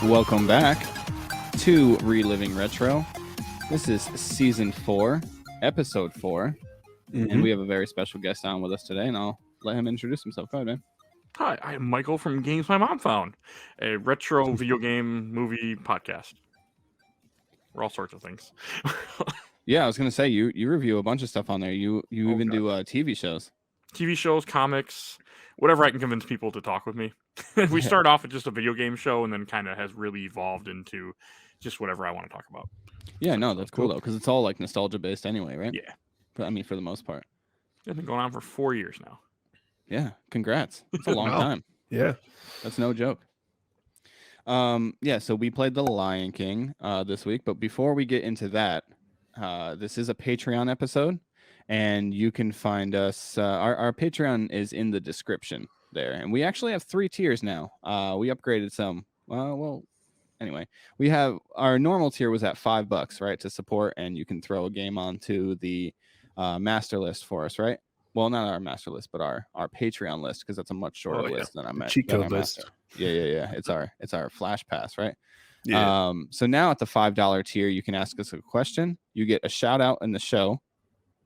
Welcome back to Reliving Retro. This is Season 4, Episode 4, and we have a very special guest on with us today, and I'll let him introduce himself. Go ahead, man. Hi, I'm Michael from Games My Mom Found, a retro video game movie podcast. We're all sorts of things. Yeah, I was going to say, you review a bunch of stuff on there. You even do TV shows. TV shows, comics, whatever I can convince people to talk with me. We start off with just a video game show and then kind of has really evolved into just whatever I want to talk about. Yeah, no, that's cool though, because it's all like nostalgia based anyway, right? Yeah. But I mean, for the most part. It's been going on for 4 years now. Yeah, congrats. It's a long time. Yeah. That's no joke. So we played The Lion King this week, but before we get into that, this is a Patreon episode, and you can find us. Our Patreon is in the description there, and we actually have 3 tiers now. We upgraded some. Anyway, we have our normal tier was at $5, right, to support, and you can throw a game onto the master list for us, right? Well, not our master list, but our Patreon list, because that's a much shorter list than our cheat code list. Yeah. It's our Flash Pass, right? Yeah. So now at the $5 tier, you can ask us a question. You get a shout out in the show,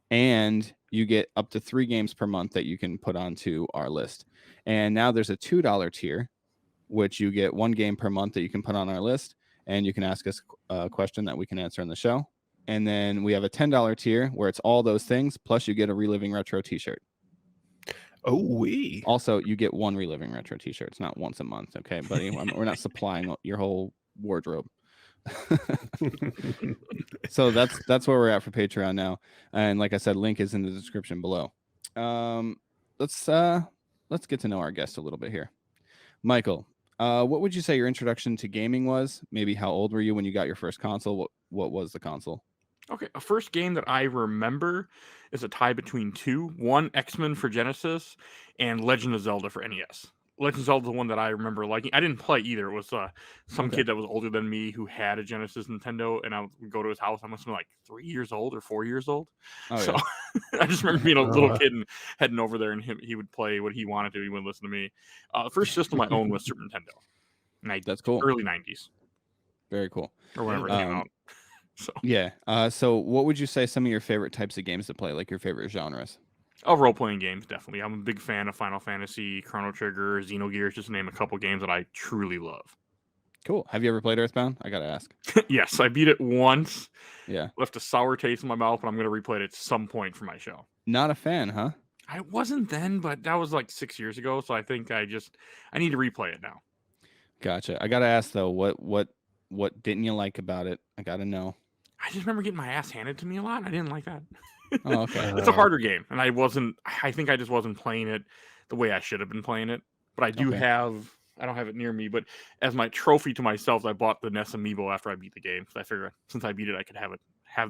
and you get up to 3 games per month that you can put onto our list. And now there's a $2 tier, which you get 1 game per month that you can put on our list, and you can ask us a question that we can answer in the show. And then we have a $10 tier where it's all those things, plus you get a Reliving Retro t-shirt. Also, you get 1 Reliving Retro t-shirt. It's not once a month, okay, buddy? We're not supplying your whole wardrobe. So that's where we're at for Patreon now. And like I said, link is in the description below. Let's get to know our guest a little bit here. Michael, what would you say your introduction to gaming was? Maybe how old were you when you got your first console? What was the console? Okay, a first game that I remember is a tie between 2. One, X-Men for Genesis, and Legend of Zelda for NES. Legend of Zelda is the one that I remember liking. I didn't play either. It was some kid that was older than me who had a Genesis Nintendo, and I would go to his house. I must have been like 3 years old or 4 years old. Oh, so yeah. I just remember being a little kid and heading over there, and he would play what he wanted to. He wouldn't listen to me. The first system I owned was Super Nintendo. That's cool. Early 90s. Very cool. Or whenever it came out. So what would you say some of your favorite types of games to play, like your favorite genres? Oh, role-playing games, definitely. I'm a big fan of Final Fantasy, Chrono Trigger, Xenogears, just to name a couple games that I truly love. Cool. Have you ever played Earthbound? I gotta ask. Yes, I beat it once. Yeah. Left a sour taste in my mouth, but I'm going to replay it at some point for my show. Not a fan, huh? I wasn't then, but that was like 6 years ago, so I think I need to replay it now. Gotcha. I gotta ask, though, what didn't you like about it? I gotta know. I just remember getting my ass handed to me a lot. I didn't like that. Oh, okay. It's a harder game, and I think I just wasn't playing it the way I should have been playing it. But I do I don't have it near me, but as my trophy to myself, I bought the NES Amiibo after I beat the game. So I figured since I beat it, I could have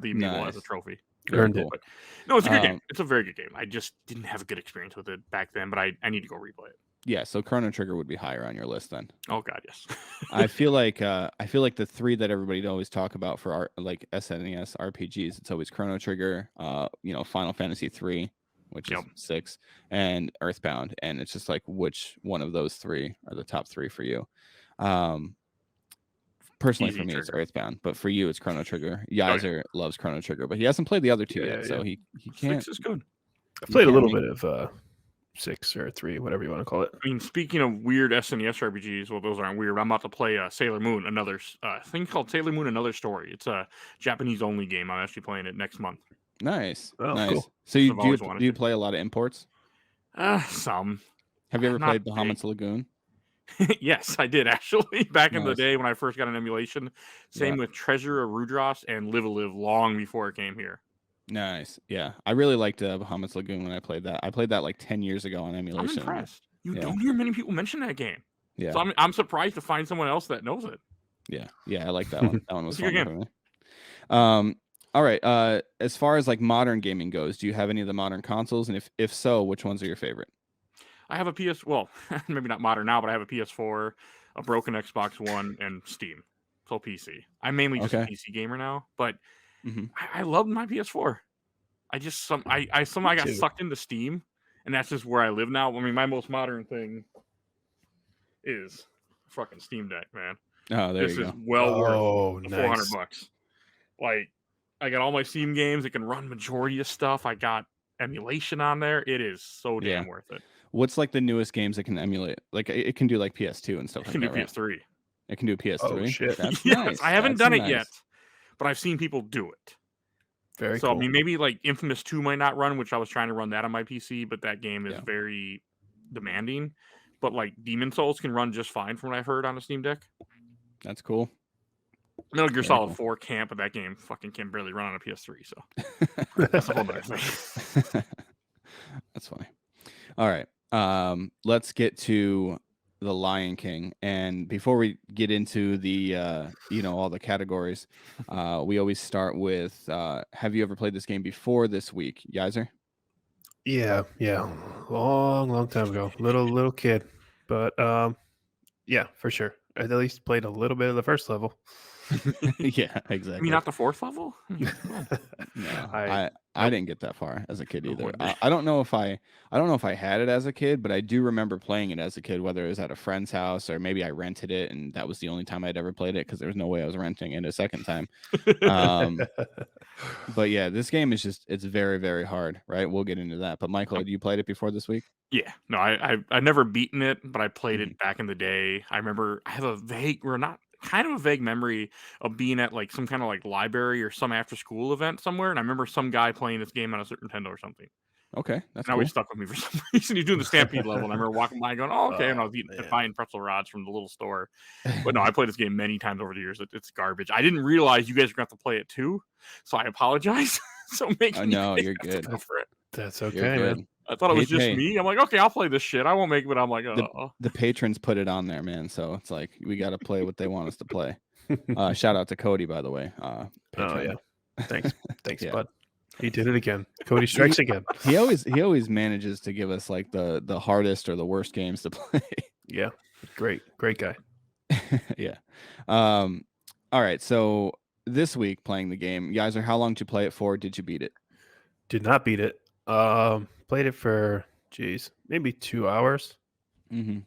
the Amiibo as a trophy. Earned it. But, no, it's a good game. It's a very good game. I just didn't have a good experience with it back then, but I need to go replay it. Yeah, so Chrono Trigger would be higher on your list then. Oh God, yes. I feel like the 3 that everybody always talk about for like SNES RPGs, it's always Chrono Trigger, Final Fantasy 3, which is 6, and Earthbound, and it's just like which one of those 3 are the top 3 for you? Personally, for me, it's Earthbound, but for you, it's Chrono Trigger. Yaiser loves Chrono Trigger, but he hasn't played the other 2 yet, so he can't. 6 is good. I've played a little bit of 6 or 3, whatever you want to call it. I mean, speaking of weird SNES RPGs, well, those aren't weird. I'm about to play Sailor Moon, another thing called Sailor Moon: Another Story. It's a Japanese-only game. I'm actually playing it next month. Nice. Oh, nice. Cool. So do you play a lot of imports? Some. Have you ever played Bahamut's Lagoon? Yes, I did actually. Back in the day when I first got an emulation. Same with Treasure of Rudras and Live a Live long before it came here. Nice. Yeah. I really liked Bahamut's Lagoon when I played that. I played that like 10 years ago on emulation. I'm impressed. You don't hear many people mention that game. Yeah. So I'm surprised to find someone else that knows it. Yeah. Yeah, I like that one. That one was fun for me. All right. As far as like modern gaming goes, do you have any of the modern consoles? And if so, which ones are your favorite? I have a maybe not modern now, but I have a PS4, a broken Xbox One, and Steam. So PC. I'm mainly just a PC gamer now, but I love my PS4. I got sucked into Steam, and that's just where I live now. I mean, my most modern thing is fucking Steam Deck, man. Oh, there This you is go. well Oh, worth the $400 nice. bucks. Like, I got all my Steam games. It can run majority of stuff. I got emulation on there. It is so Yeah. damn worth it. What's like the newest games it can emulate? Like it can do like PS2 and stuff It like can do that, right? PS3. It can do PS3. Oh, shit. That's Yes, nice. I haven't That's done it nice. yet, but I've seen people do it. Very So cool. I mean, maybe like Infamous 2 might not run, which I was trying to run that on my PC, but that game is Yeah. very demanding. But like Demon Souls can run just fine from what I've heard on a Steam Deck. That's cool. Metal Gear Very Solid cool. 4 can't, but that game fucking can barely run on a PS3, so that's a whole other thing. That's funny. All right. Let's get to the Lion King, and before we get into the all the categories, we always start with have you ever played this game before this week, Yaiser? Yeah. Long time ago. Little kid. But yeah, for sure. I at least played a little bit of the first level. Yeah, I exactly. mean, not the 4th level? No, I- I didn't get that far as a kid No either. wonder. I don't know if I had it as a kid, but I do remember playing it as a kid, whether it was at a friend's house or maybe I rented it, and that was the only time I'd ever played it because there was no way I was renting it a second time. But yeah, this game is it's very, very hard, right? We'll get into that. But Michael, had you played it before this week? Yeah, no, I've never beaten it, but I played it back in the day. I remember I have a vague, or not, kind of a vague memory of being at like some kind of like library or some after school event somewhere, and I remember some guy playing this game on a Super Nintendo or something. Okay, that's And it cool. always stuck with me for some reason. He's doing the Stampede level, and I remember walking by and going, "Oh, okay," and I was Oh, man. buying pretzel rods from the little store. But no, I played this game many times over the years. It's garbage. I didn't realize you guys were going to have to play it too, so I apologize. So making No, you you're guys have to good. go for it. That's You're okay, man. good. I thought it was just Hey, me. I'm like, okay, I'll play this shit. I won't make it, but I'm like, the patrons put it on there, man. So it's like we got to play what they want us to play. Shout out to Cody, by the way. Oh Patron. yeah. Thanks, Yeah. bud. He did it again. Cody strikes again. He always manages to give us like the hardest or the worst games to play. Yeah, great guy. Yeah. All right. So this week playing the game, Yaiser, how long did you play it for? Did you beat it? Did not beat it. Played it for maybe 2 hours. Mm-hmm.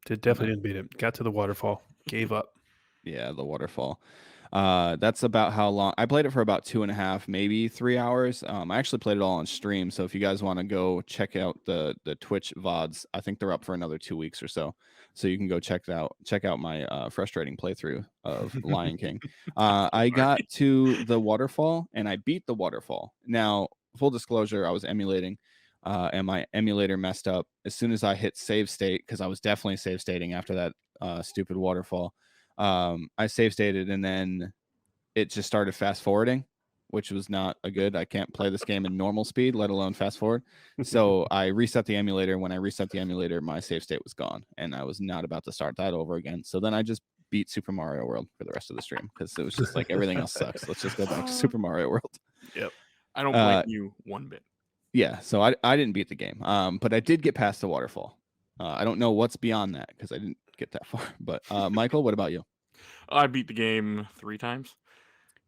Definitely didn't beat it. Got to the waterfall. Gave up. Yeah, the waterfall. That's about how long I played it for, about 2.5, maybe 3 hours. I actually played it all on stream. So if you guys want to go check out the Twitch VODs, I think they're up for another 2 weeks or so. So you can go check out my frustrating playthrough of Lion King. I got to the waterfall and I beat the waterfall. Now, full disclosure, I was emulating, and my emulator messed up as soon as I hit save state, because I was definitely save stating after that stupid waterfall. I save stated and then it just started fast forwarding, which was not a good. I can't play this game in normal speed, let alone fast forward. So I reset the emulator. When I reset the emulator, my save state was gone, and I was not about to start that over again. So then I just beat Super Mario World for the rest of the stream because it was just like everything else sucks. Let's just go back to Super Mario World. Yep. I don't blame you one bit. Yeah, so I didn't beat the game, but I did get past the waterfall. I don't know what's beyond that because I didn't get that far. But Michael, what about you? I beat the game 3 times.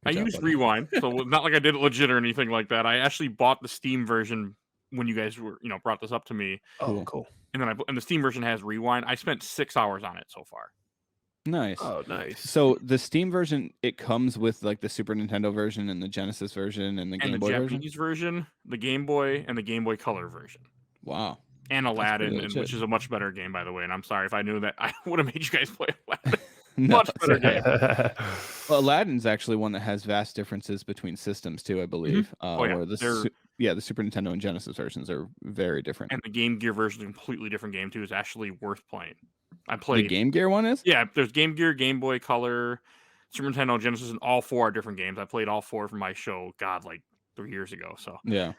Good I job, used buddy. Rewind, so not like I did it legit or anything like that. I actually bought the Steam version when you guys were, brought this up to me, Oh, cool. and then and the Steam version has Rewind. I spent 6 hours on it so far. Nice. Oh, nice. So the Steam version, it comes with like the Super Nintendo version and the Genesis version and the Game Boy version. Japanese version, the Game Boy, and the Game Boy Color version. Wow. And Aladdin, legit. which is a much better game, by the way. And I'm sorry if I knew that, I would have made you guys play Aladdin. No, Much better game. well, Aladdin's actually one that has vast differences between systems too, I believe. Oh, yeah. Where the Super Nintendo and Genesis versions are very different. And the Game Gear version is a completely different game too. Is actually worth playing. I The played Game Gear one is? Yeah, there's Game Gear, Game Boy Color, Super Nintendo, Genesis, and all 4 are different games. I played all 4 for my show, like 3 years ago. So Yeah.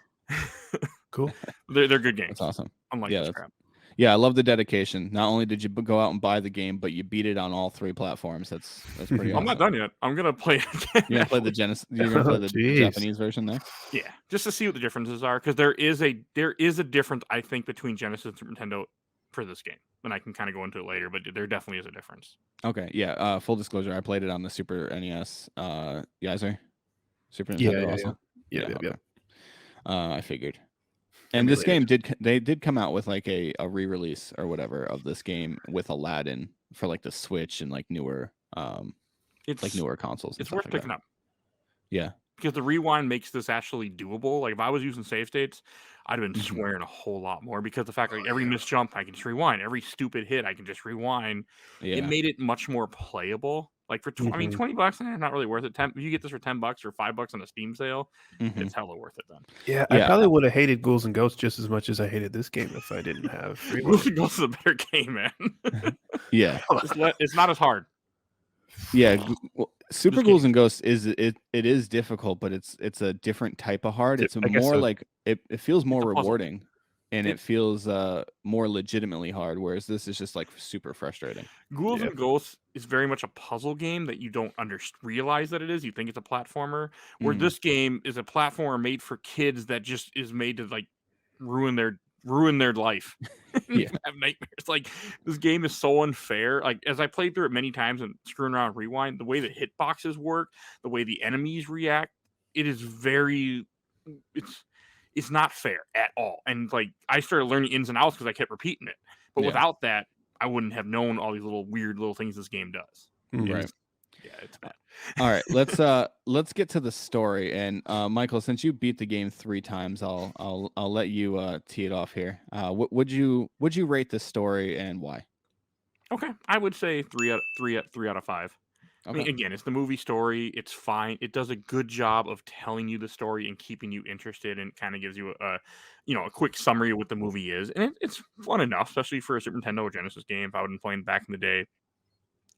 Cool. they're good games. That's awesome. Unlike Yeah, this that's- crap. Yeah, I love the dedication. Not only did you go out and buy the game, but you beat it on all 3 platforms. That's pretty awesome. I'm not done yet. I'm gonna play it again. You're gonna play the Genesis. You're gonna play the Jeez. Japanese version there. Yeah, just to see what the differences are, because there is a difference, I think, between Genesis and Super Nintendo for this game, and I can kind of go into it later. But there definitely is a difference. Okay, yeah. Full disclosure, I played it on the Super NES. Yaiser, Super Nintendo also. Yeah. Okay. I figured. And this game did come out with like a re-release or whatever of this game with Aladdin for like the Switch and like newer It's consoles and it's stuff worth like picking that. up Yeah. because the rewind makes this actually doable. Like if I was using save states, I'd have been Mhm. swearing a whole lot more because the fact like every yeah. missed jump I can just rewind, every stupid hit I can just rewind. It Yeah. made it much more playable. Like for I mean Mhm. $20, not really worth it. If you get this for $10 or $5 on a Steam sale, Mhm. it's hella worth it then. Yeah, I Yeah. probably would have hated Ghouls and Ghosts just as much as I hated this game if I didn't have Ghouls Rewind. and Ghosts is a better game, man. Yeah. It's not as hard. Yeah. Super This game Ghouls and Ghosts it is difficult, but it's a different type of hard. It's I guess more so. like it feels more a puzzle. rewarding, and It- it feels more legitimately hard, whereas this is just like super frustrating. Ghouls Yeah. and Ghosts is very much a puzzle game that you don't realize that it is. You think it's a platformer. Where Mm. this game is a platformer made for kids that just is made to like ruin their life. Yeah. Have nightmares. Like this game is so unfair. Like as I played through it many times and screwing around with rewind, the way the hitboxes work, the way the enemies react, it is very it's not fair at all. And like I started learning ins and outs because I kept repeating it. But Yeah. without that, I wouldn't have known all these little weird little things this game does. Mhm. Right. Yeah, it's bad. All right, let's get to the story. And Michael, since you beat the game 3 times, I'll let you tee it off here. What would you rate this story and why? Okay, I would say 3 out of 5. I mean, Okay. again, it's the movie story. It's fine. It does a good job of telling you the story and keeping you interested, and kind of gives you a quick summary of what the movie is. And it's fun enough, especially for a Super Nintendo or Genesis game. If I would have been playing back in the day,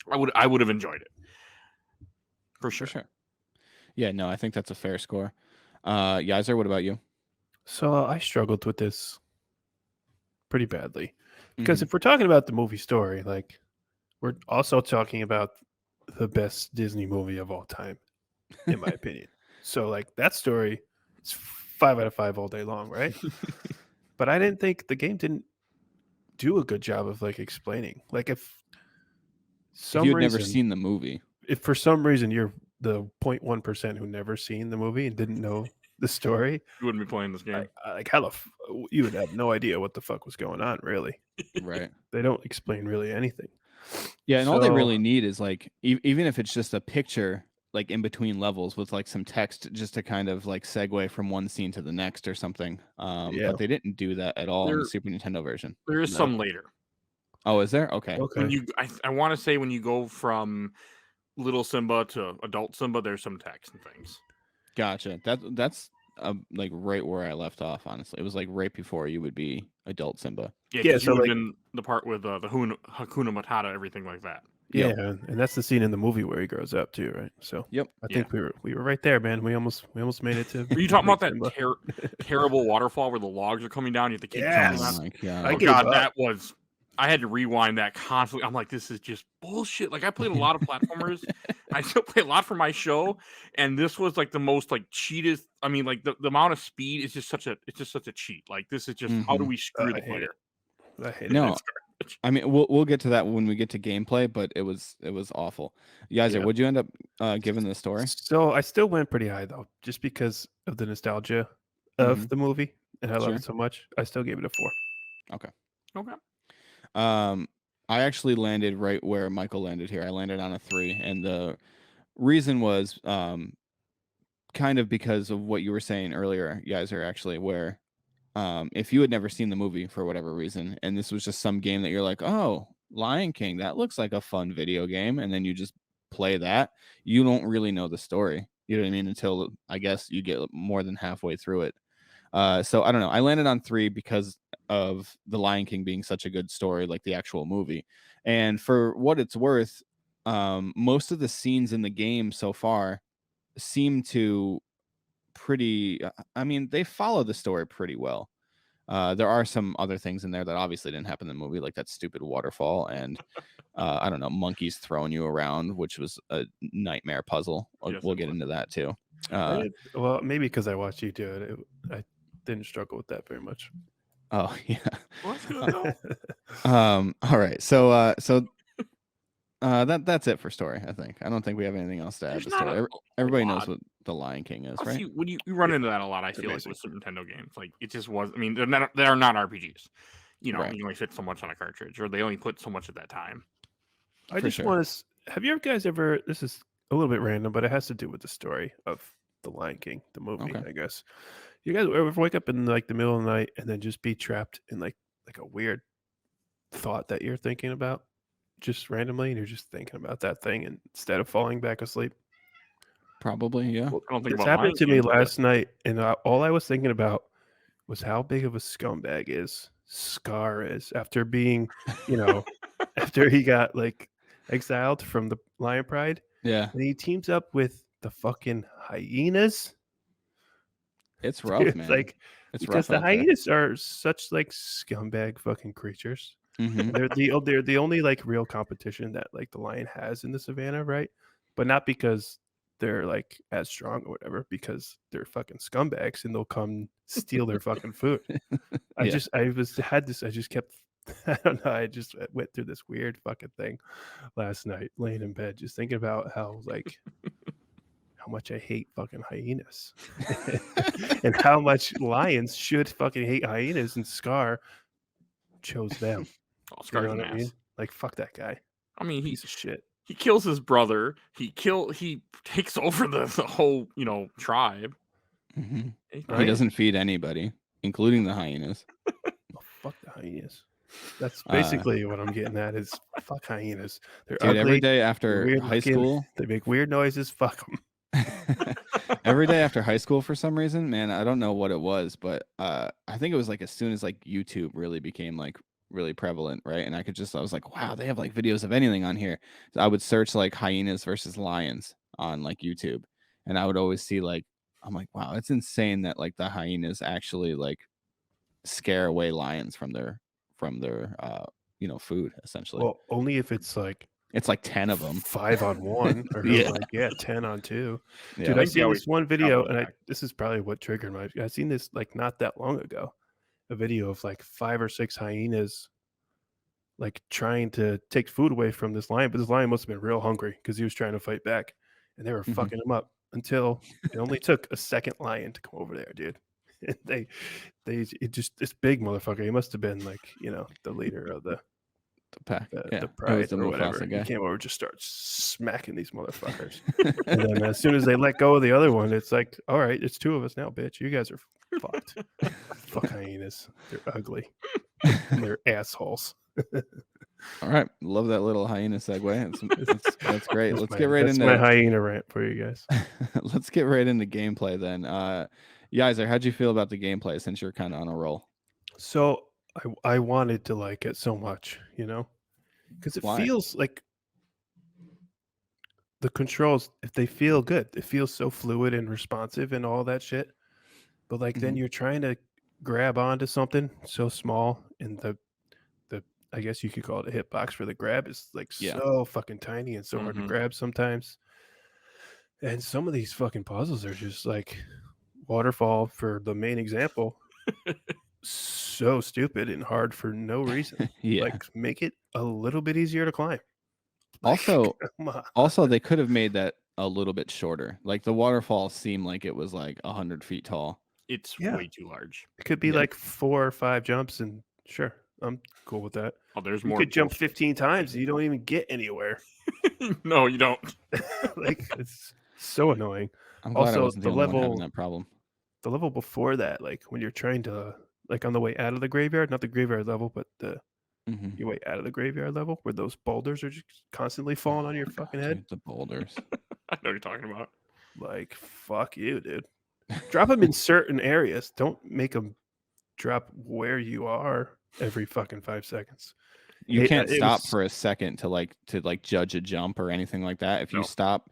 I would have enjoyed it for For sure. sure. Yeah, no, I think that's a fair score. Yaiser, what about you? So I struggled with this pretty badly because Mhm. if we're talking about the movie story, like we're also talking about the best Disney movie of all time, in my opinion. So like that story, it's 5 out of 5 all day long, right? But I didn't think the game didn't do a good job of like explaining. Like if If you had never reason, seen the movie, if for some reason you're the 0.1% who never seen the movie and didn't know the story, You wouldn't be playing this game. like how you would have no idea what the fuck was going on. Really, right? they don't explain really anything. Yeah, and all they So- really need is like even if it's just a picture like in between levels with like some text just to kind of like segue from one scene to the next or something. Yeah. But they didn't do that at all in the There- Super Nintendo version. There is No. some later. Oh, is there? Okay. When Okay. I want to say when you go from little Simba to adult Simba, there's some text and things. Gotcha. That's like right where I left off. Honestly, it was like right before you would be adult Simba. Yeah, Yeah, because so, you would like- have been the part with the Hakuna Matata, everything like that. Yeah, Yep. and that's the scene in the movie where he grows up too, right? So Yep. I think we were right there, man. We almost made it to. Were you talking about that Simba. terrible waterfall where the logs are coming down? You have to keep Yes. jumping Oh on. my I god. gave God, up. that was. I had to rewind that constantly. I'm like, this is just bullshit. Like I played a lot of platformers. I still play a lot for my show, and this was like the most like cheatest. I mean, like the amount of speed is just such a cheat. Like this is just how do Mhm. we screw I the hate player? I hate No. it. I mean, we'll get to that when we get to gameplay, but it was awful. Yaiser, Yeah. what'd you end up giving the story? So I still went pretty high though, just because of the nostalgia of Mhm. the movie, and I love Sure. it so much. I still gave it a 4. Okay. I actually landed right where Michael landed here. I landed on a 3, and the reason was kind of because of what you were saying earlier, Yaiser, actually, where if you had never seen the movie for whatever reason, and this was just some game that you're like, oh, Lion King, that looks like a fun video game, and then you just play that, you don't really know the story. You know what I mean? Until I guess you get more than halfway through it. So I don't know. I landed on 3 because of the Lion King being such a good story, like the actual movie. And for what it's worth, most of the scenes in the game so far seem to I mean, they follow the story pretty well. There are some other things in there that obviously didn't happen in the movie, like that stupid waterfall and I don't know, monkeys throwing you around, which was a nightmare puzzle. Yes, We'll it get was. into that too. Well, maybe because I watched you do it, I didn't struggle with that very much. Oh yeah. Well, that's good though. All right. So that's it for story. I think. I don't think we have anything else to add There's to not story. a Everybody lot. knows what the Lion King is, Plus, right? when you run into that a lot, I It's feel amazing. like with Super Nintendo games, like it just was. I mean, they're not RPGs. You know, Right. you only fit so much on a cartridge, or they only put so much at that time. I For just sure. want to. Have you guys ever? This is a little bit random, but it has to do with the story of the Lion King, the movie. Okay. I guess. You guys ever wake up in like the middle of the night and then just be trapped in like a weird thought that you're thinking about, just randomly, and you're just thinking about that thing and instead of falling back asleep? Probably, yeah. Well, I don't think this about happened Lion to me King. But last night, and all I was thinking about was how big of a scumbag is Scar is after being, you know, after he got like exiled from the Lion Pride, Yeah. and he teams up with the fucking hyenas. It's rough, It's man. like It's because rough the out there. hyenas are such like scumbag fucking creatures. Hmm. They're the only like real competition that like the lion has in the savannah, right? But not because they're like as strong or whatever, because they're fucking scumbags and they'll come steal their fucking food. Yeah. I just kept I don't know, I just went through this weird fucking thing last night, laying in bed, just thinking about how much I hate fucking hyenas. And how much lions should fucking hate hyenas, and Scar chose them. oh, You Scar's know an what I ass. mean? Like fuck that guy. I mean, Piece of shit. he kills his brother. He takes over the whole tribe. Hmm. He's He Right? doesn't feed anybody, including the hyenas. Oh, fuck the hyenas. That's Uh, basically what I'm getting at is fuck hyenas. They're Dude, every ugly, day they're after weird high looking, school, they make weird noises. Fuck them. every day after high school, for some reason, man, I don't know what it was, but I think it was like as soon as like YouTube really became like really prevalent, right? And I was like, wow, they have like videos of anything on here. So I would search like hyenas versus lions on like YouTube, and I would always see like, I'm like, wow, it's insane that like the hyenas actually like scare away lions from their food essentially. Well, only if it's like It's like 10 of them. 5-on-1 or Yeah. like 10-on-2. Yeah. Dude, I I think they seen always this one got video, those and back. this is probably what triggered my. I seen this like not that long ago, a video of like 5 or 6 hyenas like trying to take food away from this lion, but this lion must have been real hungry because he was trying to fight back, and they were Mhm. fucking him up until it only took a second lion to come over there, dude. And this big motherfucker. He must have been like the leader of the The pack. Yeah. the It was pride the or whatever. Mufasa He guy. came over, just starts smacking these motherfuckers. And then as soon as they let go of the other one, it's like, all right, it's 2 of us now, bitch. You guys are fucked. Fuck hyenas. They're ugly. And they're assholes. All right. Love that little hyena segue. That's great. That's Let's my- get right that's into my hyena rant for you guys. let's get right into gameplay then. Yaiser, how'd you feel about the gameplay since you're kind of on a roll? So I wanted to like it so much, because it Why? feels like the controls, if they feel good, it feels so fluid and responsive and all that shit. But like then Mhm. you're trying to grab onto something so small, and the I guess you could call it a hitbox for the grab is like Yeah. so fucking tiny and so hard to Mhm. grab sometimes. And some of these fucking puzzles are just like waterfall for the main example. So stupid and hard for no reason. Yeah. Like make it a little bit easier to climb. Also, Come on. also they could have made that a little bit shorter. Like the waterfall seemed like it was like 100 feet tall. It's Yeah. way too large. It could be Yeah. like 4 or 5 jumps, and sure, I'm cool with that. Oh, there's You more. could jump bullshit. 15 times and you don't even get anywhere. No, you don't. Like it's so annoying. I'm glad I Also, wasn't the the only one having level that problem. the level before that, like when you're trying to like on the way out of the graveyard, not the graveyard level, but Mhm. your way out of the graveyard level, where those boulders are just constantly falling on your Oh, fucking God, head. dude, the boulders. I know what you're talking about. Like fuck you, dude. Drop them in certain areas. Don't make them drop where you are every fucking 5 seconds. You It- can't it stop was- for a second to judge a jump or anything like that. If you No. stop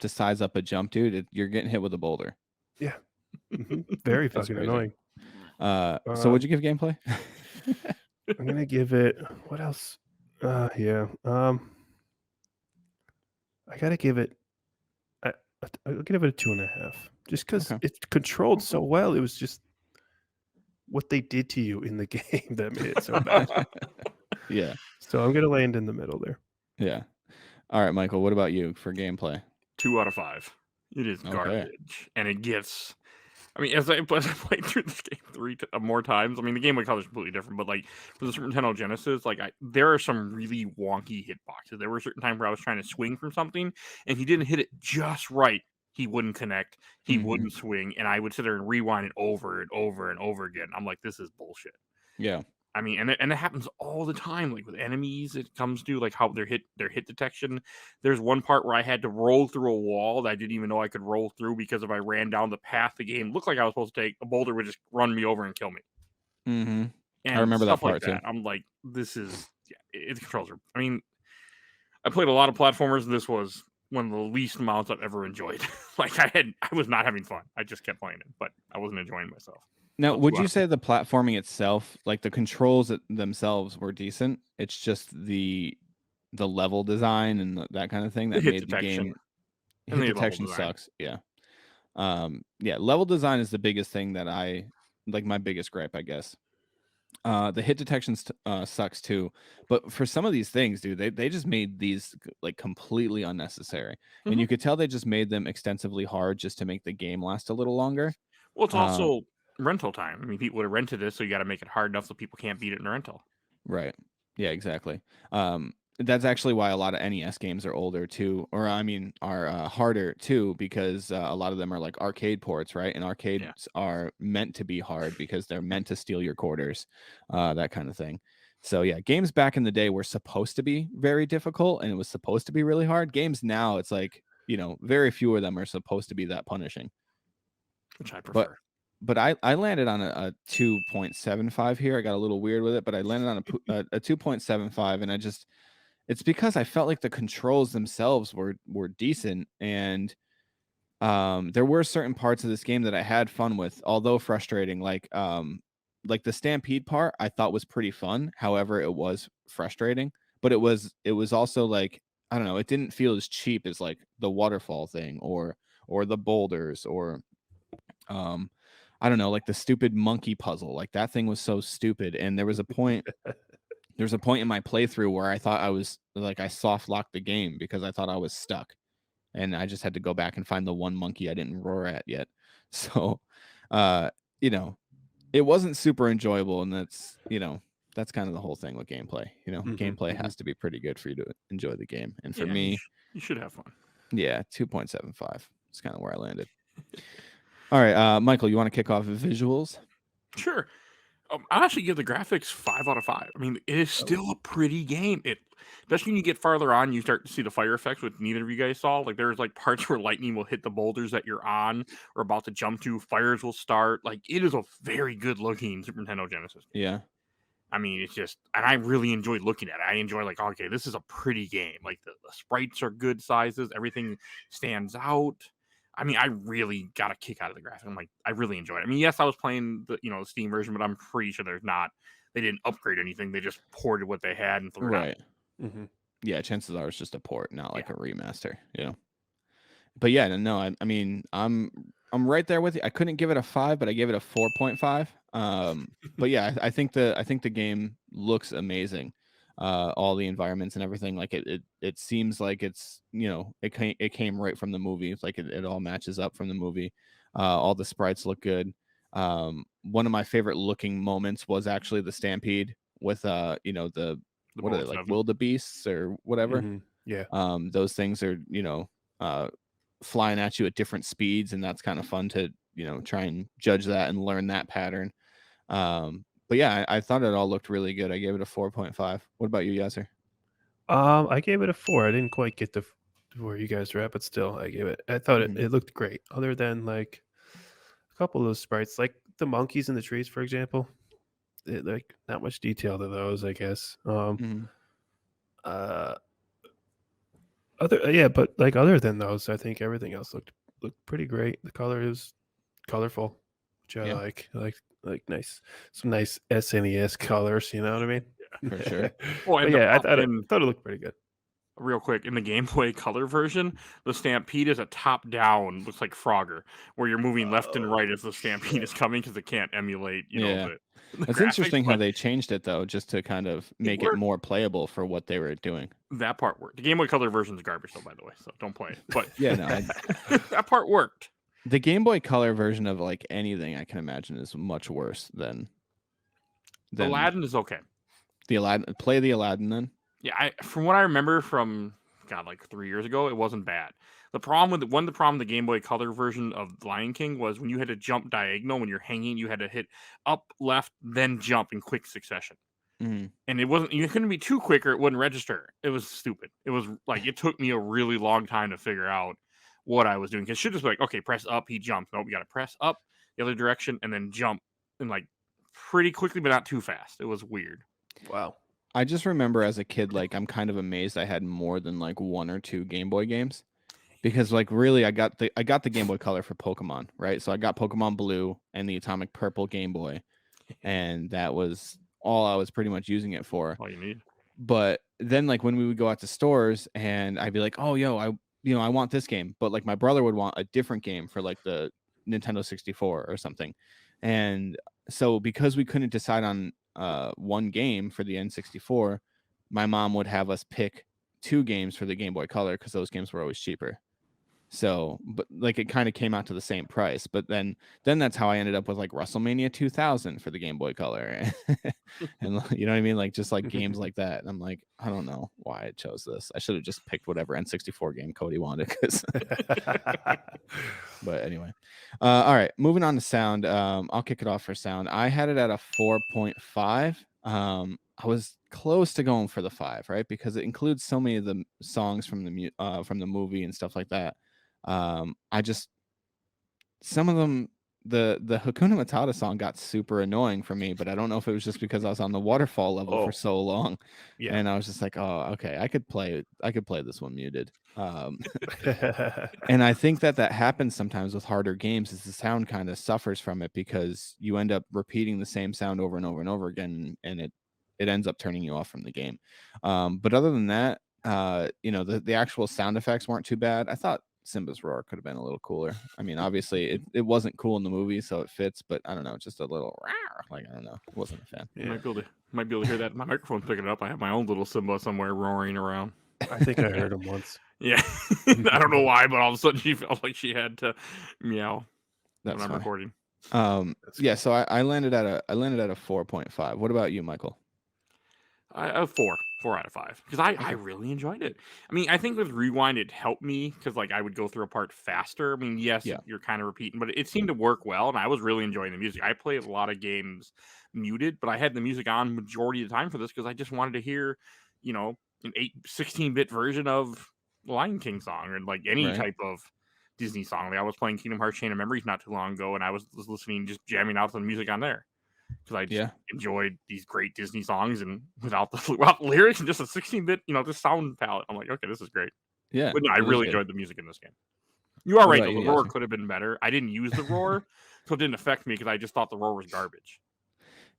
to size up a jump, dude, you're getting hit with a boulder. Very That's fucking crazy. annoying. So what'd you give gameplay? I'm gonna give it. What else? Yeah. I gotta give it. I'll give it a 2.5, just because Okay. it's controlled so well. It was just what they did to you in the game that made it so bad. Yeah. So I'm gonna land in the middle there. Yeah. All right, Michael, what about you for gameplay? 2 out of 5. It is Okay. garbage, and it gets I mean, as I played through this game more times, I mean, the Game Boy Color is completely different, but like for the Super Nintendo Genesis, like there are some really wonky hitboxes. There were certain times where I was trying to swing from something, and if he didn't hit it just right, he wouldn't connect, he wouldn't swing, and I would sit there and rewind it over and over and over again. I'm like, this is bullshit. Yeah. I mean, and it happens all the time. Like with enemies, it comes to like how their hit detection. There's one part where I had to roll through a wall that I didn't even know I could roll through because if I ran down the path the game looked like I was supposed to take, a boulder would just run me over and kill me. Mm-hmm. And I remember that stuff like part too. that. I'm like, this is the controls are. I mean, I played a lot of platformers, and this was one of the least amounts I've ever enjoyed. Like I was not having fun. I just kept playing it, but I wasn't enjoying myself. Now, So would 2 you out of say the platforming itself, like the controls themselves, were decent? It's just the level design and that kind of thing The that hit made the detection game. and Hit the level detection design. sucks. Yeah. Yeah. Level design is the biggest thing that like my biggest gripe, I guess. The hit detection sucks too, but for some of these things, dude, they just made these like completely unnecessary, and you Mhm. could tell they just made them extensively hard just to make the game last a little longer. Well, it's Uh, also rental time. I mean, people would have rented this, so you got to make it hard enough so people can't beat it in a rental. Right. Yeah, exactly. That's actually why a lot of NES games are older too, or I mean, are harder too, because a lot of them are like arcade ports, right? And arcades are meant to be hard because they're meant to steal your quarters, that kind of thing. So yeah, games back in the day were supposed to be very difficult, and it was supposed to be really hard. Games now, it's like, very few of them are supposed to be that punishing. Which I But prefer. I landed on a 2.75 here. I got a little weird with it, but I landed on a 2.75, and it's because I felt like the controls themselves were decent, and there were certain parts of this game that I had fun with, although frustrating. Like the stampede part, I thought was pretty fun. However, it was frustrating, but it was also like, I don't know, it didn't feel as cheap as like the waterfall thing or the boulders or um I don't know, like the stupid monkey puzzle. Like that thing was so stupid, and there was a point in my playthrough where I thought I soft locked the game because I thought I was stuck, and I just had to go back and find the one monkey I didn't roar at yet. So, uh, you know, it wasn't super enjoyable, and that's kind of the whole thing with gameplay. Gameplay has to be pretty good for you to enjoy the game, and for Yeah, me, you should have fun. yeah, 2.75 is kind of where I landed. All right, Michael, you want to kick off with visuals? Sure. I'll actually give the graphics 5 out of 5. I mean, it is still a pretty game. Especially when you get farther on, you start to see the fire effects, which neither of you guys saw. Like there's like parts where lightning will hit the boulders that you're on or about to jump to. Fires will start. Like it is a very good looking Super Nintendo Genesis game. Yeah. I mean, it's just, and I really enjoyed looking at it. I enjoy like, okay, this is a pretty game. Like the sprites are good sizes. Everything stands out. I mean, I really got a kick out of the graphic. I'm like, I really enjoyed it. I mean, yes, I was playing the the Steam version, but I'm pretty sure they didn't upgrade anything. They just ported what they had and threw it out. Right. Yeah, chances are it's just a port, not like Yeah. a remaster. But yeah, no, I mean, I'm right there with you. I couldn't give it a 5, but I gave it a 4.5. But yeah, I think the game looks amazing. All the environments and everything, like it seems like it's, it came right from the movie. It's like it all matches up from the movie. All the sprites look good. One of my favorite looking moments was actually the stampede with The what are they, bullets like of them. wildebeests or whatever. Yeah. Those things are, flying at you at different speeds, and that's kind of fun to, try and judge that and learn that pattern. But yeah, I thought it all looked really good. I gave it a 4.5. What about you, Yasser? I gave it a 4. I didn't quite get to where you guys were at, but still, I thought it looked great. Other than like a couple of those sprites, like the monkeys in the trees, for example. Like not much detail to those, I guess. But like other than those, I think everything else looked pretty great. The color is colorful, which I Yeah. like. I like some nice SNES colors. You know what I mean? For sure. Well, But and yeah, I thought it looked pretty good. real quick, in the Game Boy Color version, the Stampede is a top-down, looks like Frogger, where you're moving left and right as the Stampede is coming because it can't emulate, Yeah. the It's graphics, interesting how but they changed it though, just to kind of make it worked. more playable for what they were doing. That part worked. The Game Boy Color version is garbage, though, by the way, so don't play it. But Yeah, no, that part worked. The Game Boy Color version of like anything I can imagine is much worse than Aladdin is okay. the Aladdin. Play the Aladdin then. Yeah, from what I remember from like 3 years ago, it wasn't bad. The problem with the Game Boy Color version of Lion King was when you had to jump diagonal when you're hanging, you had to hit up, left, then jump in quick succession. Mm-hmm. And you couldn't be too quick or it wouldn't register. It was stupid. It was like it took me a really long time to figure out what I was doing. Because it should just be like, okay, press up, he jumps. No, we got to press up the other direction and then jump and like pretty quickly, but not too fast. It was weird. Wow. I just remember as a kid, like I'm kind of amazed I had more than like 1 or 2 Game Boy games, because like really I got the Game Boy Color for Pokemon, right? So I got Pokemon Blue and the Atomic Purple Game Boy, and that was all I was pretty much using it for. All you need. But then like when we would go out to stores and I'd be like, oh yo, I want this game, but like my brother would want a different game for like the Nintendo 64 or something, and so because we couldn't decide on one game for the N64, my mom would have us pick 2 games for the Game Boy Color because those games were always cheaper. So, but like it kind of came out to the same price. But then that's how I ended up with like WrestleMania 2000 for the Game Boy Color, and you know what I mean, like just like games like that. And I'm like, I don't know why I chose this. I should have just picked whatever N64 game Cody wanted. But anyway, all right, moving on to sound. I'll kick it off for sound. I had it at a 4.5. I was close to going for the 5, right? Because it includes so many of the songs from the movie and stuff like that. Some of them, the Hakuna Matata song got super annoying for me, but I don't know if it was just because I was on the waterfall level for so long. Yeah. And I was just like, oh, okay, I could play this one muted. And I think that happens sometimes with harder games, is the sound kind of suffers from it because you end up repeating the same sound over and over and over again, and it ends up turning you off from the game. But other than that, the actual sound effects weren't too bad. I thought Simba's roar could have been a little cooler. I mean, obviously it wasn't cool in the movie, so it fits, but I don't know, just a little like, I don't know, wasn't a fan. Yeah. Might be able to hear that. My microphone's picking it up. I have my own little Simba somewhere roaring around. I think I heard him once. Yeah. I don't know why, but all of a sudden she felt like she had to meow when I'm recording. Yeah, so I landed at a 4.5. What about you, Michael? A 4 out of 5, because I really enjoyed it. I mean, I think with Rewind it helped me because like I would go through a part faster. I mean, yes, you're kind of repeating, but it seemed to work well, and I was really enjoying the music. I played a lot of games muted, but I had the music on majority of the time for this because I just wanted to hear, an 16-bit version of Lion King song or like any type of Disney song. Like I was playing Kingdom Hearts Chain of Memories not too long ago, and I was listening, just jamming out to the music on there. Because I just enjoyed these great Disney songs, and without the lyrics and just a 16-bit, the sound palette, I'm like, okay, this is great. Yeah, but I really enjoyed the music in this game. You are right, though. The roar could have been better. I didn't use the roar, so it didn't affect me because I just thought the roar was garbage.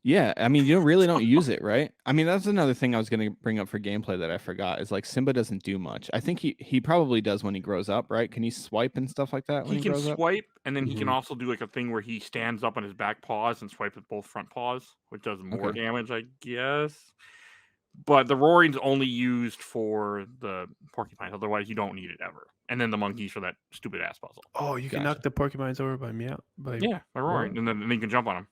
Yeah, I mean, you really don't use it, right? I mean, that's another thing I was going to bring up for gameplay that I forgot, is like Simba doesn't do much. I think he probably does when he grows up, right? Can he swipe and stuff like that when he grows up? He can swipe, and then he can also do like a thing where he stands up on his back paws and swipes with both front paws, which does more damage, I guess. But the roaring's only used for the porcupines. Otherwise, you don't need it ever. And then the monkeys for that stupid ass puzzle. Oh, you can knock the porcupines over by by roaring, and then you can jump on them.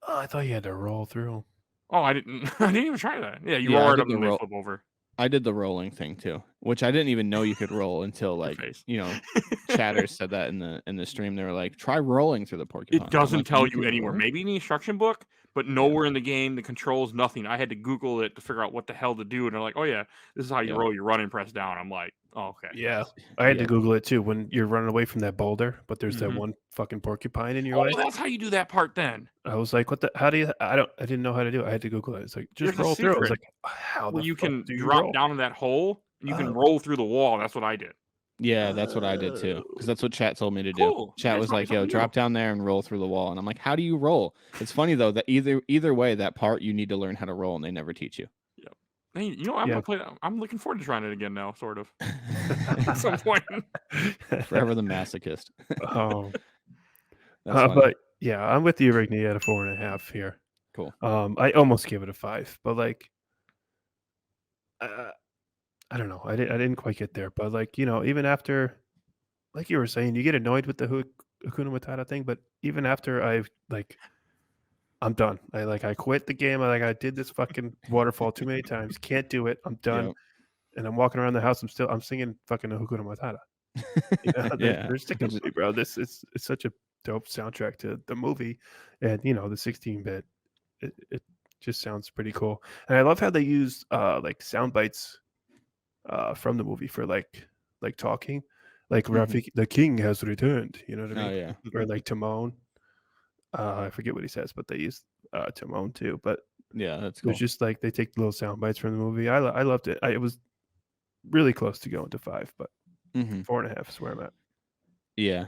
Oh, I thought you had to roll through. Oh, I didn't even try that. Yeah, you roar them and they flip over. I did the rolling thing too, which I didn't even know you could roll until like Chatter said that in the stream. They were like, try rolling through the porcupine. It doesn't tell you anywhere. Maybe in the instruction book, but nowhere in the game. The controls, nothing. I had to Google it to figure out what the hell to do, and they're like, oh yeah, this is how you roll. You run and press down. I'm like, oh, okay. Yeah, I had to Google it too when you're running away from that boulder, but there's that one fucking porcupine in your way. Oh, that's how you do that part then. I was like, what the? How do you? I didn't know how to do it. I had to Google it. It's like just roll through. I was like, how the? You can drop down in that hole and you can roll through the wall. That's what I did. Yeah, that's what I did too, because that's what chat told me to do. Chat was like, yo, drop down there and roll through the wall. And I'm like, how do you roll? It's funny though that either way, that part you need to learn how to roll, and they never teach you. Yep. Hey, I'm gonna play that. I'm looking forward to trying it again now, sort of. At some point. Forever the masochist. Oh. But yeah, I'm with you, Rigney, at a 4.5 here. Cool. I almost gave it a 5, but like, I don't know. I didn't quite get there, but like, even after, like you were saying, you get annoyed with the Hakuna Matata thing, but even after I'm done. I quit the game. I did this fucking waterfall too many times. Can't do it. I'm done. Yep. And I'm walking around the house. I'm singing fucking Hakuna Matata. You know, Yeah. they're sticking with me, bro. It's such a dope soundtrack to the movie, and the 16-bit. It just sounds pretty cool. And I love how they use like sound bites from the movie for like talking, like Rafiki, the king has returned. You know what I Oh mean? yeah. Or like Timon. I forget what he says, but they use Timon too. But Yeah, that's it's cool. just like they take little sound bites from the movie. I loved it. It was really close to going to 5, but 4.5 is where I'm at. Yeah.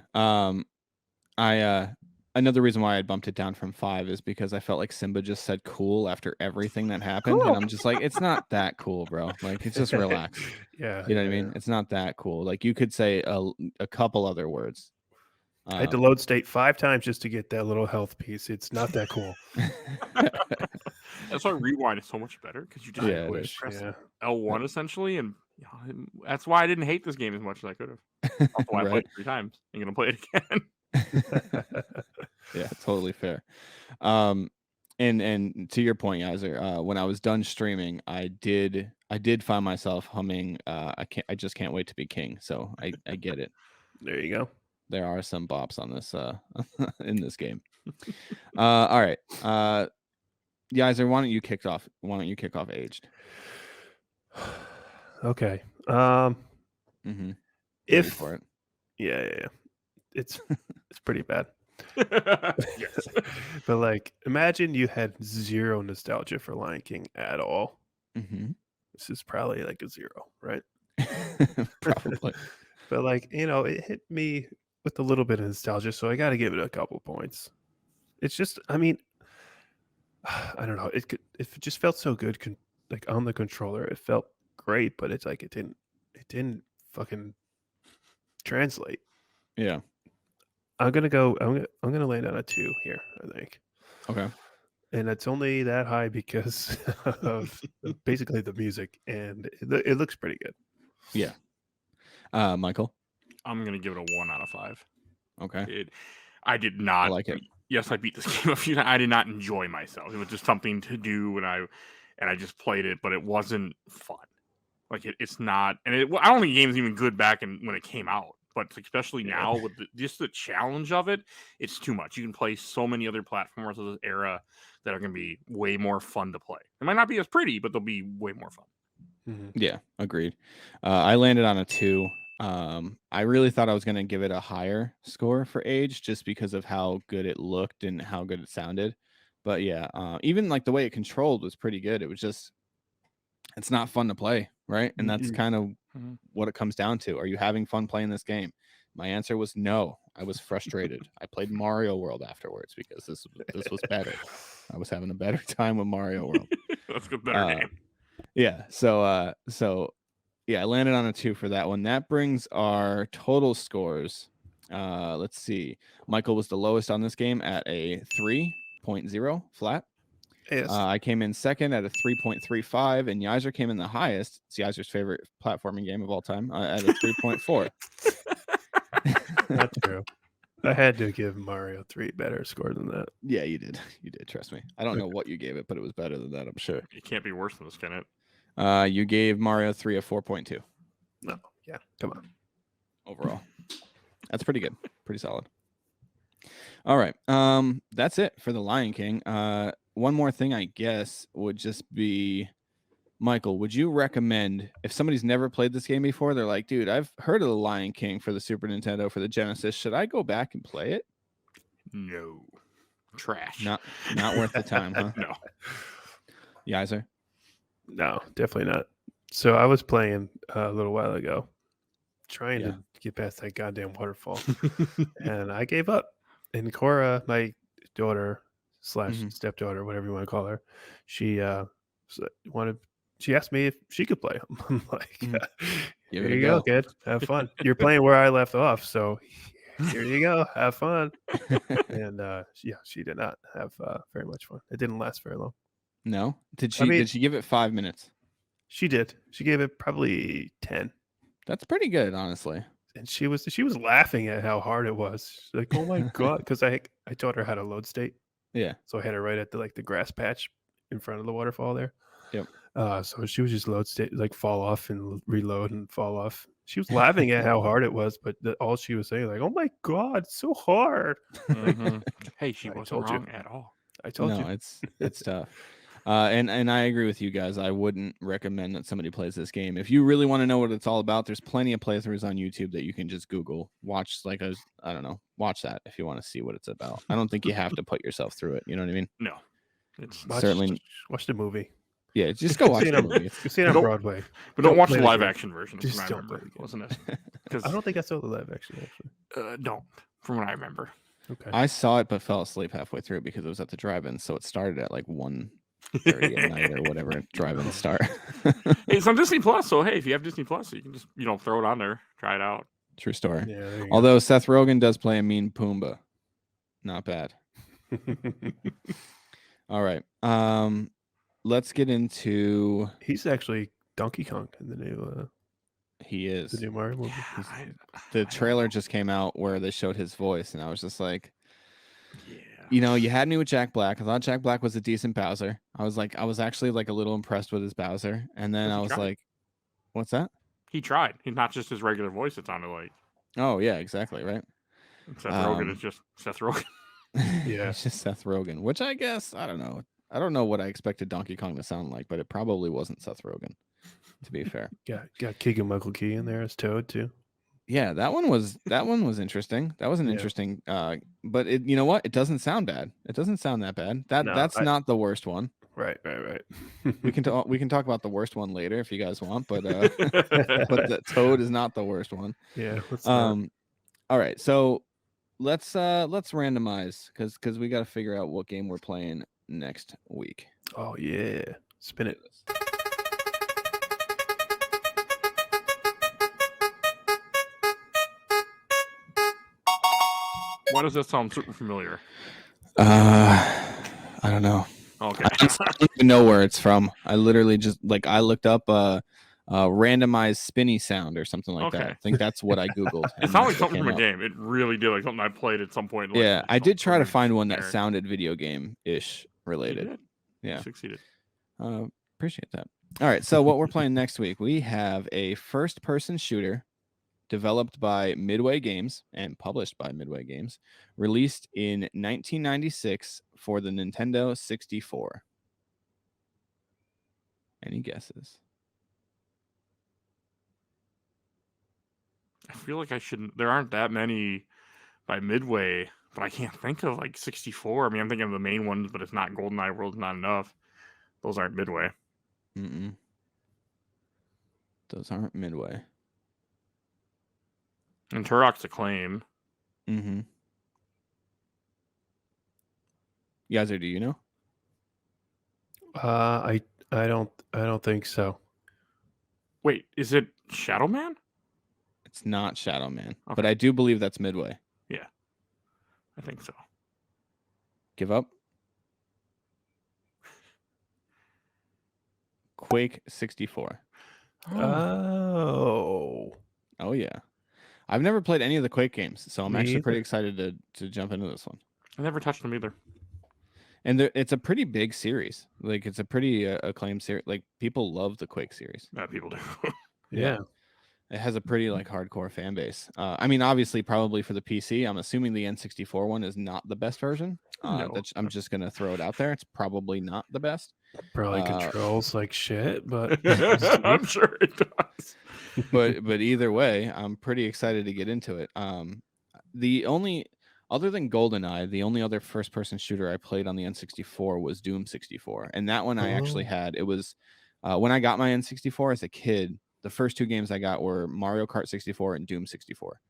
I another reason why I bumped it down from 5 is because I felt like Simba just said cool after everything that happened, and I'm just like, it's not that cool, bro. Like, it's just relax. Yeah, You know what I mean? It's not that cool. Like, you could say a couple other words. I had to load state 5 times just to get that little health piece. It's not that cool. That's why Rewind is so much better because you just Yeah, it is. press Yeah. L1 essentially, and that's why I didn't hate this game as much as I could have. Also, why I played Right. it 3 times. I'm gonna play it again. Yeah, totally fair. And to your point, Yaiser, when I was done streaming, I did find myself humming I just can't wait to be king. So I get it. There you go. There are some bops on this in this game. All right. Yaiser, why don't you kick off aged? Okay. Ready If for it. yeah. It's pretty bad. Yes. But like, imagine you had zero nostalgia for Lion King at all. This is probably like a 0, right? Probably. But like, it hit me with a little bit of nostalgia, so I got to give it a couple points. It's just, I mean, I don't know. It just felt so good, like on the controller. It felt great, but it's like it didn't fucking translate. Yeah. I'm gonna land on a 2 here, I think. Okay. And it's only that high because of basically the music, and it looks pretty good. Yeah. Michael? I'm gonna give it a 1 out of 5. Okay. I did not. I like it. Yes, I beat this game a few times. I did not enjoy myself. It was just something to do, and I just played it, but it wasn't fun. Like it's not, and I don't think the game was even good back when it came out. But especially now with just the challenge of it, it's too much. You can play so many other platformers of this era that are going to be way more fun to play. It might not be as pretty, but they'll be way more fun. Yeah, agreed. I landed on a 2. I really thought I was going to give it a higher score for age just because of how good it looked and how good it sounded. But yeah, even like the way it controlled was pretty good. It was just, it's not fun to play, right? And that's kind of what it comes down to. Are you having fun playing this game? My answer was no. I was frustrated. I played Mario World afterwards because this was better. I was having a better time with Mario World. That's a better game. Yeah. So yeah, I landed on a 2 for that one. That brings our total scores. Let's see. Michael was the lowest on this game at a 3.0 flat. Yes. I came in second at a 3.35, and Yaiser came in the highest. It's Yaiser's favorite platforming game of all time at a 3.4. Not true. I had to give Mario 3 better score than that. Yeah, you did. You did. Trust me. I don't know what you gave it, but it was better than that, I'm sure. It can't be worse than this, can it? You gave Mario 3 a 4.2. No. Yeah. Come on. Overall. That's pretty good. Pretty solid. All right. That's it for the Lion King. One more thing, I guess, would just be, Michael, would you recommend, if somebody's never played this game before, they're like, dude, I've heard of the Lion King for the Super Nintendo, for the Genesis, should I go back and play it? No. Trash. Not worth the time, huh? No. Yaiser? No, definitely not. So I was playing a little while ago, trying to get past that goddamn waterfall, and I gave up. And Cora, my daughter / stepdaughter, whatever you want to call her, she she asked me if she could play. I'm like, here you go, kid. Have fun. You're playing where I left off, so here you go. Have fun. And yeah, she did not have very much fun. It didn't last very long. No? Did she give it 5 minutes? She did. She gave it probably 10. That's pretty good, honestly. and she was laughing at how hard it was. She's like, oh my god, because I taught her how to load state, Yeah. so I had her right at the grass patch in front of the waterfall there. Yep. So she was just load state, like fall off and reload and fall off. She was laughing at how hard it was, but all she was saying, like, "Oh my god, it's so hard." Hey, she I wasn't told you. wrong at all. I told No, you. it's tough. And I agree with you guys. I wouldn't recommend that somebody plays this game. If you really want to know what it's all about, there's plenty of playthroughs on YouTube that you can just Google. Watch I don't know, watch that if you want to see what it's about. I don't think you have to put yourself through it. You know what I mean? No, it's Certainly. Watch the movie. Yeah, just go watch See it the on- movie. You see it on Don't- Broadway. but don't watch play the the live game. action version. Just From what I don't play remember, the game. wasn't it? Because I don't think I saw the live action actually. don't, from what I remember. Okay. I saw it but fell asleep halfway through because it was at the drive-in, so it started at like 1:30 at night or whatever drive-in start. It's on Disney Plus, so hey, if you have Disney Plus, you can just throw it on there, try it out. True story. Yeah. There you Although Seth Rogen does play a mean Pumbaa. Not bad. go. All right. Let's get into He's actually Donkey Kong in the he is. new Mario movie. The trailer just came out where they showed his voice, and I was just like, Yeah. you had me with Jack Black. I thought Jack Black was a decent Bowser. I was actually like a little impressed with his Bowser, and then Because I he was tried. like, what's that? He tried. He's not just his regular voice. It sounded like Oh yeah, exactly, right. Seth Rogen is just Seth Rogen. Yeah. It's just Seth Rogen, which I guess I don't know. I don't know what I expected Donkey Kong to sound like, but it probably wasn't Seth Rogen, to be fair. Got Keegan Michael Key in there as Toad too. Yeah, that one was interesting. That was an Yeah. interesting but it, you know what? It doesn't sound bad. It doesn't sound that bad. No, That's not the worst one. Right. We can talk about the worst one later if you guys want, but but the Toad is not the worst one. Yeah. Let's not. All right. So let's randomize cuz we got to figure out what game we're playing next week. Oh yeah. Spin it. Why does that sound super familiar? I don't know. Okay. I don't even know where it's from. I literally just I looked up randomized spinny sound or something like that. Okay. I think that's what I googled. It and sounded like that's what something from came a up. game. It really did, like something I played at some point. Yeah, I did try to find one that generic. sounded video game ish You related. did. Yeah. You succeeded. Appreciate that. All right, so what we're playing next week, we have a first-person shooter developed by Midway Games and published by Midway Games, released in 1996 for the Nintendo 64. Any guesses? I feel like I shouldn't. There aren't that many by Midway, but I can't think of like 64. I mean, I'm thinking of the main ones, but it's not GoldenEye World's not enough. Those aren't Midway. Mm-mm. Those aren't Midway. And Turok's Acclaim. Mm-hmm. Yaiser, do you know? I don't think so. Wait, is it Shadow Man? It's not Shadow Man, but Okay. I do believe that's Midway. I think so. Give up. Quake 64. Oh. Oh yeah. I've never played any of the Quake games, so I'm Me actually pretty either. excited to jump into this one. I never touched them either. And it's a pretty big series. Like it's a pretty acclaimed series. Like people love the Quake series. People do. Yeah. It has a pretty hardcore fan base. I mean, obviously, probably for the PC. I'm assuming the N64 one is not the best version. No. I'm just gonna throw it out there. It's probably not the best. Probably controls like shit, but I'm sure it does. but either way, I'm pretty excited to get into it. The only other than GoldenEye, the only other first-person shooter I played on the N64 was Doom 64, and that one I actually had. It was when I got my N64 as a kid. The first two games I got were Mario Kart 64 and Doom 64,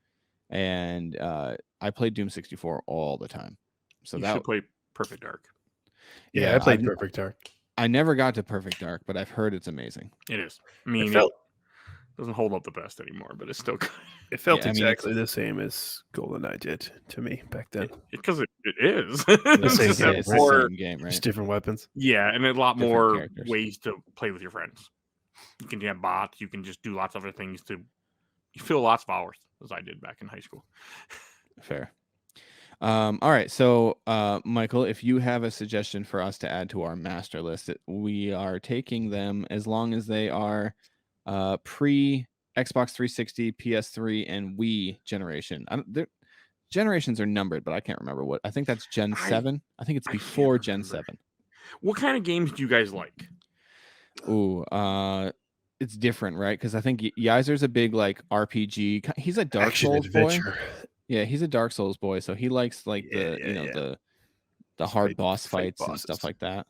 and I played Doom 64 all the time. So You that should play Perfect Dark. yeah, I played Perfect Dark. I never got to Perfect Dark, but I've heard it's amazing. It is. I mean, It felt, it doesn't hold up the best anymore, but it's still good. it felt Yeah, I mean, exactly the same as GoldenEye did to me back then. Because it is. It's It's just same have game, It's right? more- the same game, right? Just different weapons. Yeah, and a lot Different more characters. ways to play with your friends. You can have bots. You can just do lots of other things to fill lots of hours, as I did back in high school. Fair. All right. So, Michael, if you have a suggestion for us to add to our master list, we are taking them as long as they are pre Xbox 360, PS3, and Wii generation. Generations are numbered, but I can't remember what. I think that's Gen 7. I think it's I can't before Gen remember. 7. What kind of games do you guys like? Ooh, it's different, right? Because I think Yaiser's a big like RPG. He's a Dark Action Souls boy. adventure. Yeah, he's a Dark Souls boy, so he likes like the the hard boss fights and stuff like that.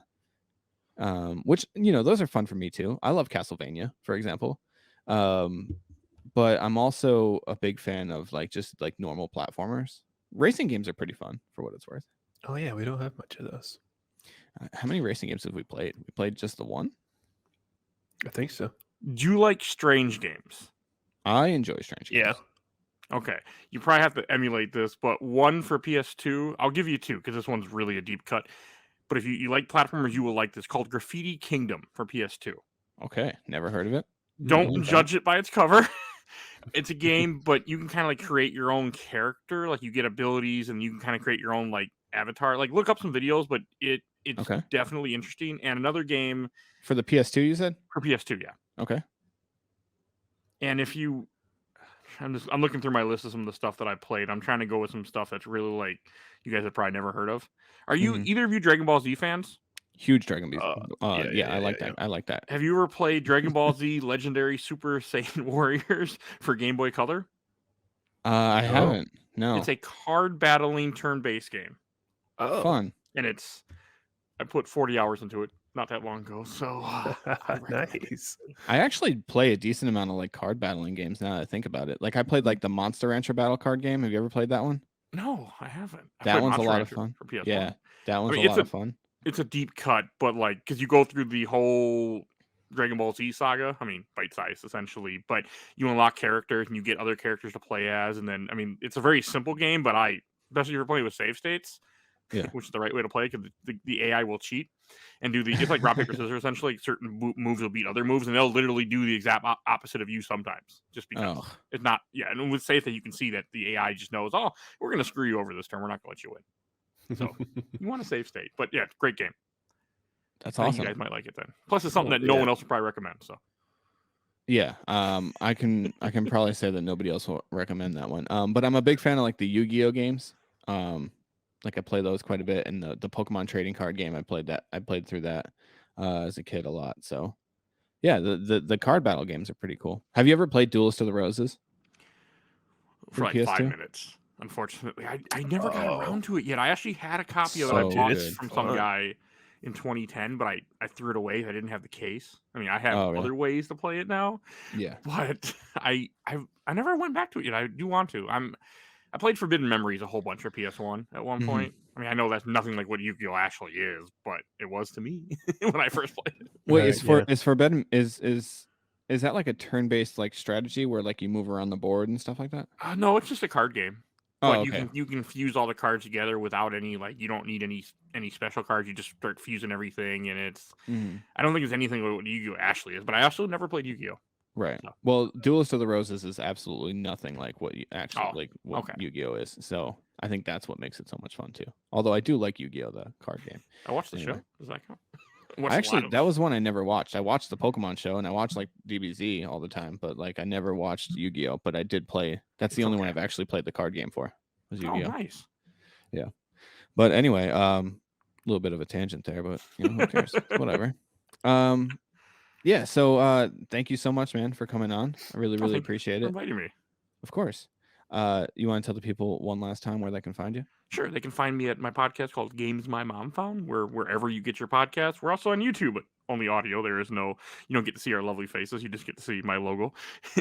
Which those are fun for me too. I love Castlevania, for example. But I'm also a big fan of like just like normal platformers. Racing games are pretty fun for what it's worth. Oh yeah, we don't have much of those. How many racing games have we played? We played just the one. I think so. Do you like strange games? I enjoy strange games. Yeah. Okay, you probably have to emulate this, but one for PS2. I'll give you two because this one's really a deep cut. But if you like platformers, you will like this, called Graffiti Kingdom for PS2. Okay, never heard of it. Don't judge it by its cover. It's a game, but you can kind of like create your own character. Like you get abilities, and you can kind of create your own like avatar. Like look up some videos, but it's Okay. definitely interesting. And another game For the PS2, you said? for PS2, yeah. Okay. And if you, I'm looking through my list of some of the stuff that I played. I'm trying to go with some stuff that's really like you guys have probably never heard of. Are you either of you Dragon Ball Z fans? Huge Dragon Ball. I like that. yeah. I like that. Have you ever played Dragon Ball Z Legendary Super Saiyan Warriors for Game Boy Color? I No. haven't. No. It's a card battling turn-based game, Oh, Fun. and I put 40 hours into it not that long ago. So I recommend it. nice. I actually play a decent amount of like card battling games now that I think about it. Like I played like the Monster Rancher battle card game. Have you ever played that one? No, I haven't. I That played one's a Monster lot of Rancher fun. for PS1. Yeah, that one's mean, a lot of fun. It's a deep cut, but like because you go through the whole Dragon Ball Z saga. I mean, bite size essentially, but you unlock characters and you get other characters to play as, and then I mean, it's a very simple game, but especially if you're playing with save states, Yeah. which is the right way to play because the AI will cheat and do it's like rock paper scissors essentially. Certain moves will beat other moves, and they'll literally do the exact opposite of you sometimes, just because it's not. Yeah, and with safe that you can see that the AI just knows, oh, we're gonna screw you over this turn. We're not gonna let you win. So you want a save state, but yeah, great game. That's I think awesome. you guys might like it then. Plus, it's something that no one else would probably recommend. So Yeah, I can probably say that nobody else will recommend that one. But I'm a big fan of like the Yu-Gi-Oh games. Like I play those quite a bit, and the Pokemon trading card game I played through that as a kid a lot. So yeah, the card battle games are pretty cool. Have you ever played Duelist of the Roses? for like PS2? 5 minutes, unfortunately, I never got around to it yet. I actually had a copy of it. So I bought good. from some guy in 2010, but I threw it away. I didn't have the case. I mean, I have Oh, really? other ways to play it now, Yeah. but I never went back to it yet. I do want to. I played Forbidden Memories a whole bunch for PS1 at one Mhm. point. I mean, I know that's nothing like what Yu-Gi-Oh actually is, but it was to me when I first played it. Wait, Right, is Forbidden is that like a turn-based like strategy where like you move around the board and stuff like that? No, it's just a card game. Oh, But okay. you can fuse all the cards together without any like you don't need any special cards. You just start fusing everything, and it's Mhm. I don't think it's anything like what Yu-Gi-Oh actually is. But I also never played Yu-Gi-Oh. Right. So. Well, Duelist of the Roses is absolutely nothing like what you actually Oh, like what okay. Yu-Gi-Oh is. So I think that's what makes it so much fun too. Although I do like Yu-Gi-Oh, the card game. I watched the Anyway. show. Does that count? That was one I never watched. I watched the Pokemon show and I watched like DBZ all the time, but like I never watched Yu-Gi-Oh. But I did play. That's the only one I've actually played the card game for. Was Oh, Yu-Gi-Oh. nice. Yeah. But anyway, a little bit of a tangent there, but who cares? Whatever. Yeah, so thank you so much, man, for coming on. I really Thank you appreciate for it. inviting me. Of course. You want to tell the people one last time where they can find you? Sure, they can find me at my podcast called Games My Mom Found, wherever you get your podcasts. We're also on YouTube, but only audio. There is no, you don't get to see our lovely faces. You just get to see my logo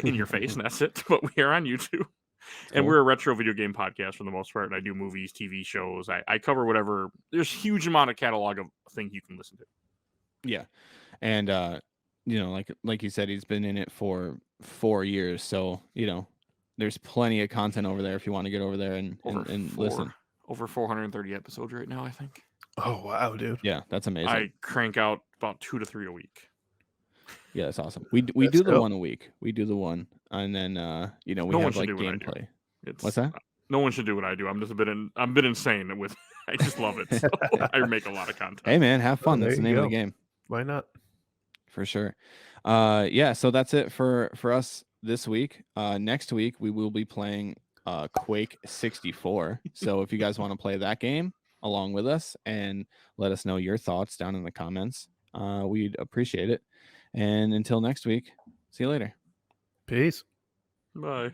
in your face, and that's it. But we are on YouTube. And we're a retro video game podcast for the most part. I do movies, TV shows. I cover whatever. There's a huge amount of catalog of things you can listen to. Yeah. And like you said, he's been in it for 4 years. So, there's plenty of content over there if you want to get over there and listen. Over 430 episodes right now, I think. Oh wow, dude. Yeah, that's amazing. I crank out about 2 to 3 a week. Yeah, that's awesome. We Let's do the go. one a week. We do the one, and then we No one have should like do what I do. gameplay. It's What's that? No one should do what I do. I'm just I'm a bit insane with. I just love it. So I make a lot of content. Hey man, have fun. there That's the you name of the go. game. Why not? For sure. Yeah, so that's it for us this week. Next week we will be playing Quake 64. So if you guys want to play that game along with us and let us know your thoughts down in the comments, we'd appreciate it. And until next week, see you later. Peace. Bye.